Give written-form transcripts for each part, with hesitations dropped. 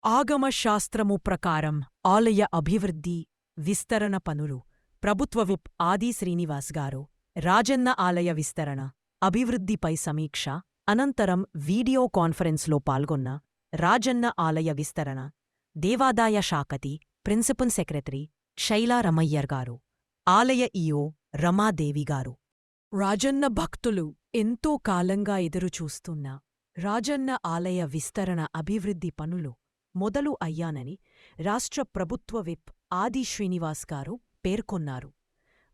ఆగమశాస్త్రము ప్రకారం ఆలయ అభివృద్ధి విస్తరణ పనులు ప్రభుత్వ విప్ ఆది శ్రీనివాస్ గారు రాజన్న ఆలయ విస్తరణ అభివృద్ధిపై సమీక్ష అనంతరం వీడియో కాన్ఫరెన్స్లో పాల్గొన్న రాజన్న ఆలయ విస్తరణ దేవాదాయ శాఖతి ప్రిన్సిపల్ సెక్రటరీ శైలా రమయ్యర్ గారు ఆలయ ఈఓ రమాదేవి గారు రాజన్న భక్తులు ఎంతో కాలంగా ఎదురుచూస్తున్న రాజన్న ఆలయ విస్తరణ అభివృద్ధి పనులు మొదలు అయ్యానని రాష్ట్ర ప్రభుత్వ విప్ ఆది శ్రీనివాస్ గారు పేర్కొన్నారు.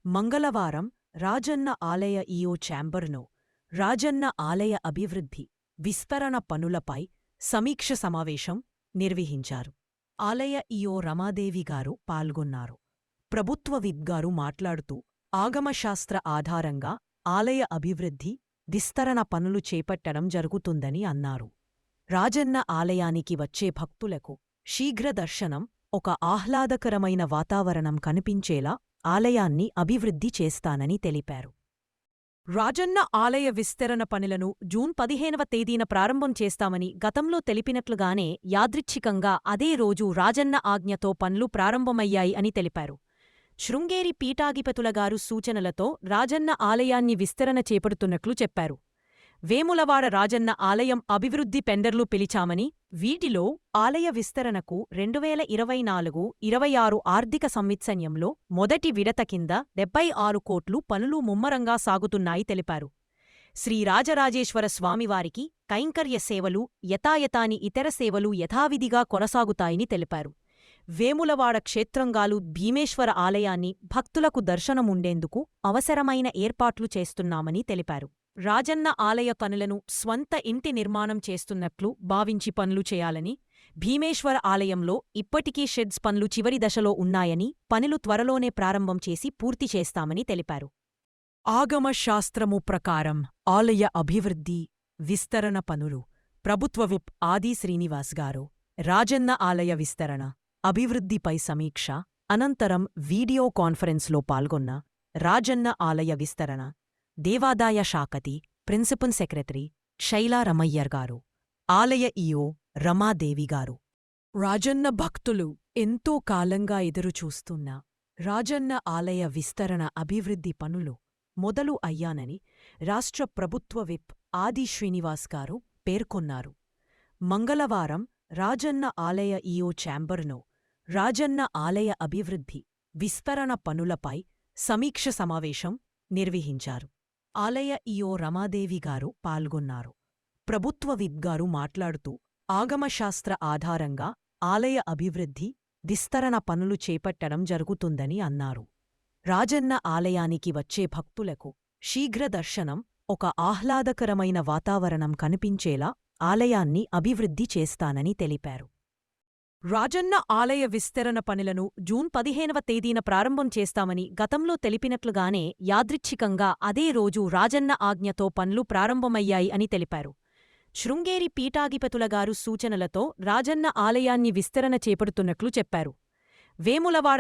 మంగళవారం రాజన్న ఆలయ ఈఓ ఛాంబర్లో రాజన్న ఆలయ అభివృద్ధి విస్తరణ పనులపై సమీక్ష సమావేశం నిర్వహించారు. ఆలయ ఈఓ రమాదేవి గారు పాల్గొన్నారు. ప్రభుత్వ విప్ గారు మాట్లాడుతూ ఆగమశాస్త్ర ఆధారంగా ఆలయ అభివృద్ధి విస్తరణ పనులు చేపట్టడం జరుగుతుందని అన్నారు. రాజన్న ఆలయానికి వచ్చే భక్తులకు శీఘ్ర దర్శనం, ఒక ఆహ్లాదకరమైన వాతావరణం కనిపించేలా ఆలయాన్ని అభివృద్ధి చేస్తానని తెలిపారు. రాజన్న ఆలయ విస్తరణ పనులను జూన్ 15వ తేదీన ప్రారంభం చేస్తామని గతంలో తెలిపినట్లుగానే యాదృచ్ఛికంగా అదే రోజు రాజన్న ఆజ్ఞతో పనులు ప్రారంభమయ్యాయి అని తెలిపారు. శృంగేరి పీఠాధిపతులగారు సూచనలతో రాజన్న ఆలయాన్ని విస్తరణ చేపడుతున్నట్లు చెప్పారు. వేములవాడ రాజన్న ఆలయం అభివృద్ధి టెండర్లు పిలిచామని, వీటిలో ఆలయ విస్తరణకు 2024-26 ఆర్థిక సంవత్సరంలో మొదటి విడత కింద 76 కోట్లు పనులు ముమ్మరంగా సాగుతున్నాయి తెలిపారు. శ్రీ రాజరాజేశ్వర స్వామివారికి కైంకర్య సేవలు, యథాయథాని ఇతర సేవలు యథావిధిగా కొనసాగుతాయని తెలిపారు. వేములవాడ క్షేత్రంగాలు భీమేశ్వర ఆలయాన్ని భక్తులకు దర్శనముండేందుకు అవసరమైన ఏర్పాట్లు చేస్తున్నామని తెలిపారు. రాజన్న ఆలయ పనులను స్వంత ఇంటి నిర్మాణం చేస్తున్నట్లు భావించి పనులు చేయాలని, భీమేశ్వర ఆలయంలో ఇప్పటికీ షెడ్స్ పనులు చివరి దశలో ఉన్నాయని, పనులు త్వరలోనే ప్రారంభం చేసి పూర్తి చేస్తామని తెలిపారు. ఆగమశాస్త్రము ప్రకారం ఆలయ అభివృద్ధి విస్తరణ పనులు ప్రభుత్వ విప్ ఆది శ్రీనివాస్ గారు రాజన్న ఆలయ విస్తరణ అభివృద్ధిపై సమీక్ష అనంతరం వీడియో కాన్ఫరెన్స్లో పాల్గొన్న రాజన్న ఆలయ విస్తరణ దేవాదాయ శాఖతి ప్రిన్సిపల్ సెక్రటరీ శైలా రమయ్యర్ గారు ఆలయ ఈఓ రమాదేవి గారు రాజన్న భక్తులు ఎంతో కాలంగా ఎదురుచూస్తున్న రాజన్న ఆలయ విస్తరణ అభివృద్ధి పనులు మొదలు అయ్యానని రాష్ట్ర ప్రభుత్వ విప్ ఆది శ్రీనివాస్ గారు పేర్కొన్నారు. మంగళవారం రాజన్న ఆలయ ఈఓ ఛాంబర్లో రాజన్న ఆలయ అభివృద్ధి విస్తరణ పనులపై సమీక్ష సమావేశం నిర్వహించారు. ఆలయ ఈఓ రమాదేవి గారు పాల్గొన్నారు. ప్రభుత్వ విప్ గారు మాట్లాడుతూ ఆగమశాస్త్ర ఆధారంగా ఆలయ అభివృద్ధి విస్తరణ పనులు చేపట్టడం జరుగుతుందని అన్నారు. రాజన్న ఆలయానికి వచ్చే భక్తులకు శీఘ్ర దర్శనం, ఒక ఆహ్లాదకరమైన వాతావరణం కనిపించేలా ఆలయాన్ని అభివృద్ధి చేస్తానని తెలిపారు. రాజన్న ఆలయ విస్తరణ పనులను జూన్ 15వ తేదీన ప్రారంభం చేస్తామని గతంలో తెలిపినట్లుగానే యాదృచ్ఛికంగా అదే రోజు రాజన్న ఆజ్ఞతో పనులు ప్రారంభమయ్యాయి అని తెలిపారు. శృంగేరి పీఠాధిపతులగారు సూచనలతో రాజన్న ఆలయాన్ని విస్తరణ చేపడుతున్నట్లు చెప్పారు. వేములవాడ